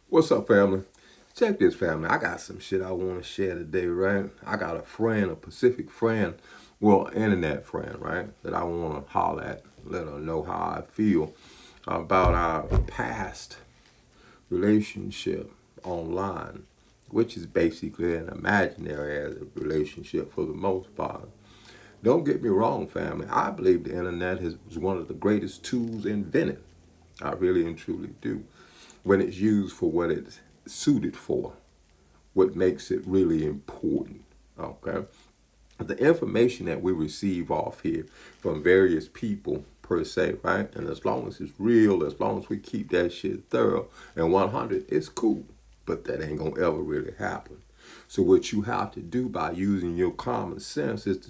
What's up, family? Check this, family. I got some shit I want to share today, right? I got a friend, a Pacific friend, well, internet friend, right? That I want to holler at, let her know how I feel about our past relationship online, which is basically an imaginary relationship for the most part. Don't get me wrong, family. I believe the internet is one of the greatest tools invented. I really and truly do. When it's used for what it's suited for, what makes it really important. Okay. The information that we receive off here from various people per se, right? And as long as it's real, as long as we keep that shit thorough and 100, it's cool. But that ain't gonna ever really happen. So what you have to do by using your common sense is to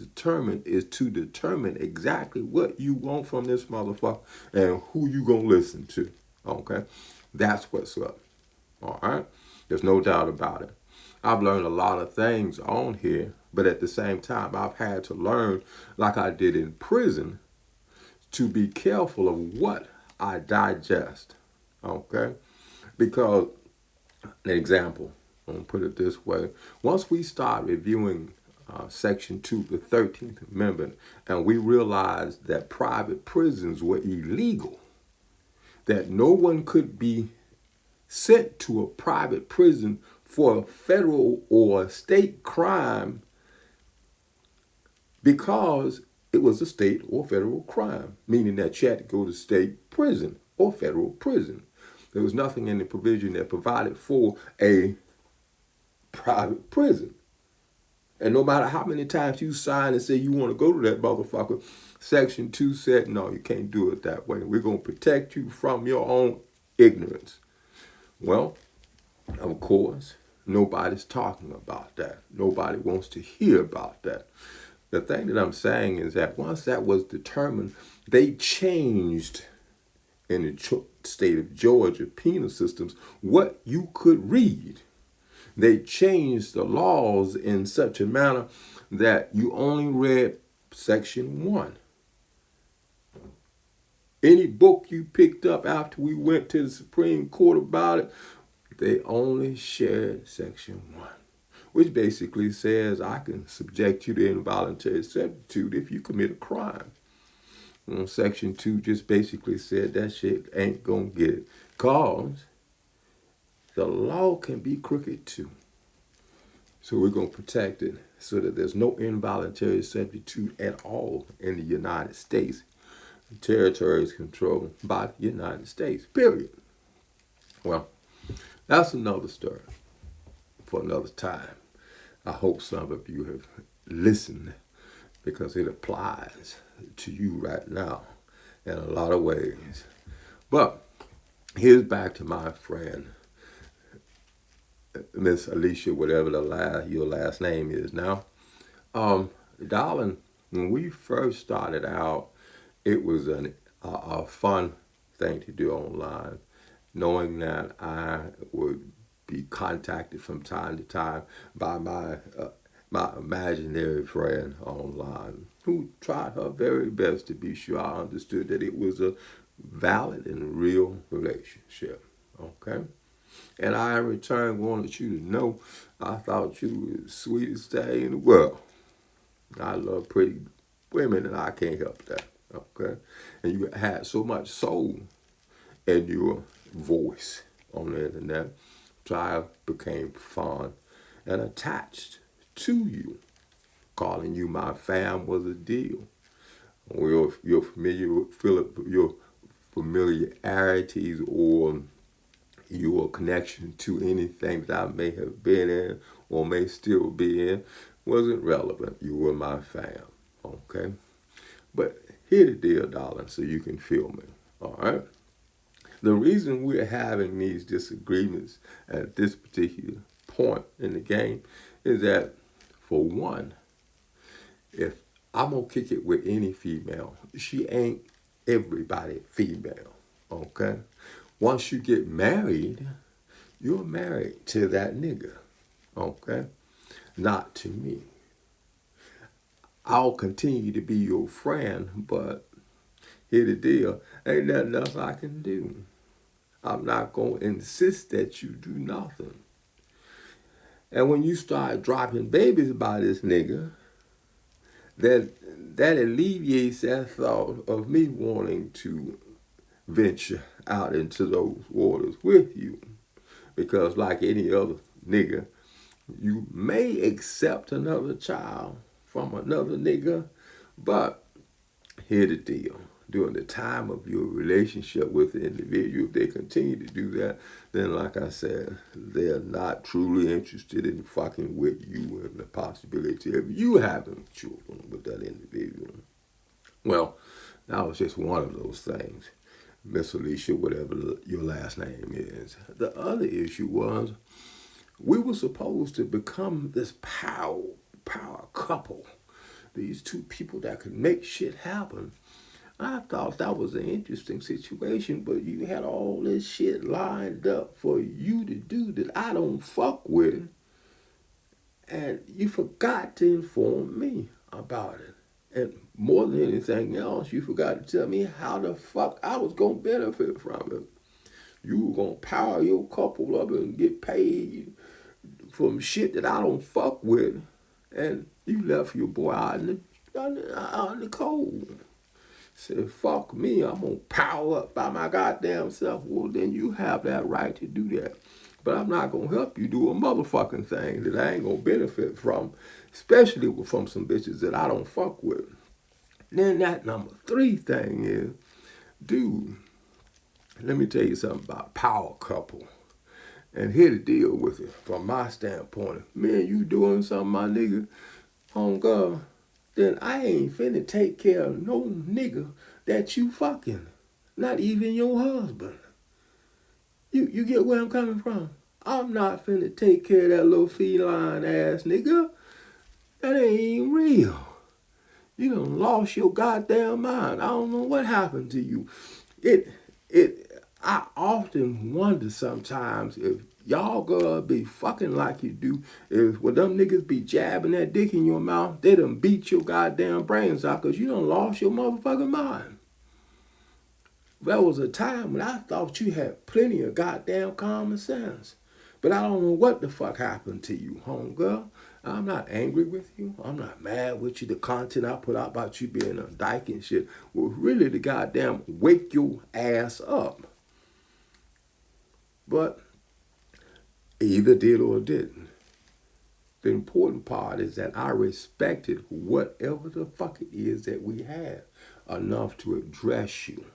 determine exactly what you want from this motherfucker and who you gonna listen to. Okay, that's what's up. All right, there's no doubt about it. I've learned a lot of things on here, but at the same time, I've had to learn, like I did in prison, to be careful of what I digest. Okay, because an example, I'm gonna put it this way: once we start reviewing Section 2, the 13th Amendment, and we realized that private prisons were illegal, that no one could be sent to a private prison for a federal or state crime because it was a state or federal crime, meaning that you had to go to state prison or federal prison. There was nothing in the provision that provided for a private prison. And no matter how many times you sign and say you want to go to that motherfucker, Section 2 said, no, you can't do it that way. We're going to protect you from your own ignorance. Well, of course, nobody's talking about that. Nobody wants to hear about that. The thing that I'm saying is that once that was determined, they changed in the state of Georgia penal systems what you could read. They changed the laws in such a manner that you only read Section 1. Any book you picked up after we went to the Supreme Court about it, they only shared Section 1, which basically says I can subject you to involuntary servitude if you commit a crime. Section 2 just basically said that shit ain't gonna get it. Cause the law can be crooked too. So we're gonna protect it so that there's no involuntary servitude at all in the United States. The territory is controlled by the United States, period. Well, that's another story for another time. I hope some of you have listened because it applies to you right now in a lot of ways. But here's back to my friend, Miss Alicia, whatever your last name is now. Darling, when we first started out, it was a fun thing to do online, knowing that I would be contacted from time to time by my imaginary friend online, who tried her very best to be sure I understood that it was a valid and real relationship. Okay? And I in return wanted you to know I thought you were the sweetest thing in the world. I love pretty women and I can't help that. Okay? And you had so much soul in your voice on the internet. So I became fond and attached to you. Calling you my fam was a deal. You're familiar with your familiarities or your connection to anything that I may have been in or may still be in wasn't relevant. You were my fam. Okay? But here the deal, darling, so you can feel me. All right? The reason we're having these disagreements at this particular point in the game is that, for one, if I'm gonna kick it with any female, she ain't everybody female. Okay? Once you get married, you're married to that nigga. Okay? Not to me. I'll continue to be your friend, but here the deal, ain't nothing else I can do. I'm not going to insist that you do nothing. And when you start dropping babies by this nigga, that that alleviates that thought of me wanting to venture out into those waters with you. Because like any other nigga, you may accept another child from another nigga, but here's the deal. During the time of your relationship with the individual, if they continue to do that, then like I said, they're not truly interested in fucking with you and the possibility of you having children with that individual. Well, that was just one of those things. Miss Alicia, whatever your last name is. The other issue was we were supposed to become this power couple. These two people that could make shit happen. I thought that was an interesting situation, but you had all this shit lined up for you to do that I don't fuck with, and you forgot to inform me about it. And more than anything else, you forgot to tell me how the fuck I was gonna benefit from it. You were gonna power your couple up and get paid from shit that I don't fuck with, and you left your boy out in the cold. Said, fuck me, I'm gonna power up by my goddamn self. Well, then you have that right to do that. But I'm not gonna help you do a motherfucking thing that I ain't gonna benefit from, especially from some bitches that I don't fuck with. Then that number 3 thing is, dude, let me tell you something about power couple. And here to deal with it from my standpoint. Man, you doing something, my nigga, on God, then I ain't finna take care of no nigga that you fucking. Not even your husband. You get where I'm coming from? I'm not finna take care of that little feline ass nigga. That ain't real. You done lost your goddamn mind. I don't know what happened to you. I often wonder sometimes if y'all gonna be fucking like you do. If when them niggas be jabbing that dick in your mouth, they done beat your goddamn brains out because you done lost your motherfucking mind. There was a time when I thought you had plenty of goddamn common sense. But I don't know what the fuck happened to you, homegirl. I'm not angry with you. I'm not mad with you. The content I put out about you being a dyke and shit was really to goddamn wake your ass up. But either did or didn't. The important part is that I respected whatever the fuck it is that we had enough to address you.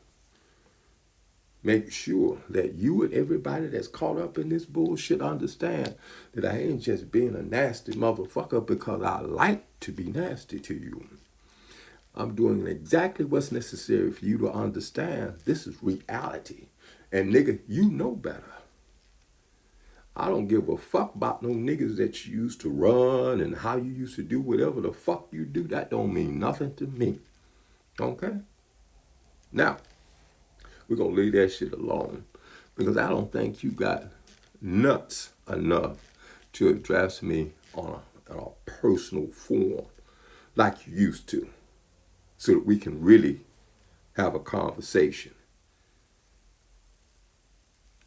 Make sure that you and everybody that's caught up in this bullshit understand that I ain't just being a nasty motherfucker because I like to be nasty to you. I'm doing exactly what's necessary for you to understand this is reality. And nigga, you know better. I don't give a fuck about no niggas that you used to run and how you used to do whatever the fuck you do. That don't mean nothing to me. Okay? Now, we're going to leave that shit alone because I don't think you got nuts enough to address me on a personal form like you used to so that we can really have a conversation.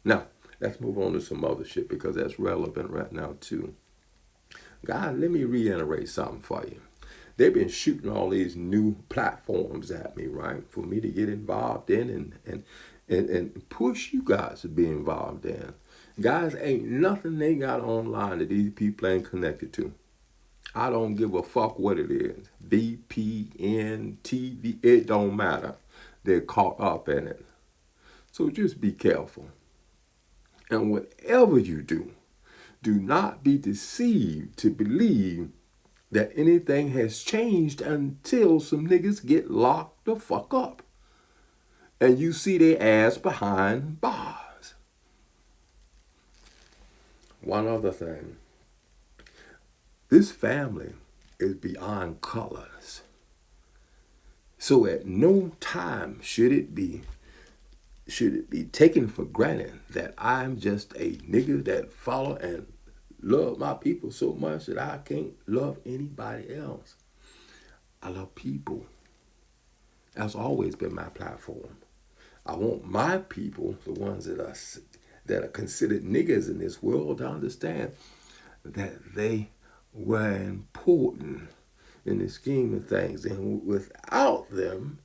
Now, let's move on to some other shit because that's relevant right now too. God, let me reiterate something for you. They've been shooting all these new platforms at me, right? For me to get involved in and push you guys to be involved in. Guys, ain't nothing they got online that these people ain't connected to. I don't give a fuck what it is. VPN, TV, it don't matter. They're caught up in it. So just be careful. And whatever you do, do not be deceived to believe that anything has changed until some niggas get locked the fuck up. And you see their ass behind bars. One other thing. This family is beyond colors. So at no time should it be taken for granted that I'm just a nigga that follow and love my people so much that I can't love anybody else. I love people. That's always been my platform. I want my people, the ones that are considered niggas in this world, to understand that they were important in the scheme of things. And without them,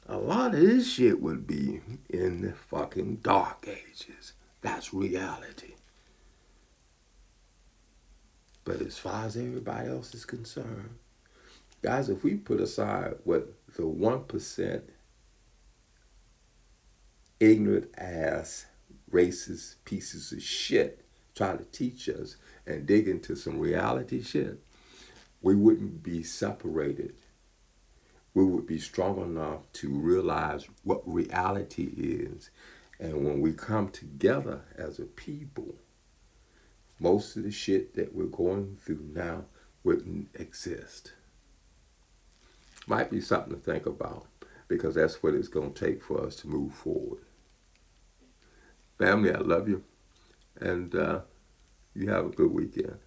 a lot of this shit would be in the fucking dark ages. That's reality. But as far as everybody else is concerned, guys, if we put aside what the 1% ignorant ass racist pieces of shit try to teach us and dig into some reality shit, we wouldn't be separated. We would be strong enough to realize what reality is. And when we come together as a people, most of the shit that we're going through now wouldn't exist. Might be something to think about, because that's what it's going to take for us to move forward. Family, I love you, and you have a good weekend.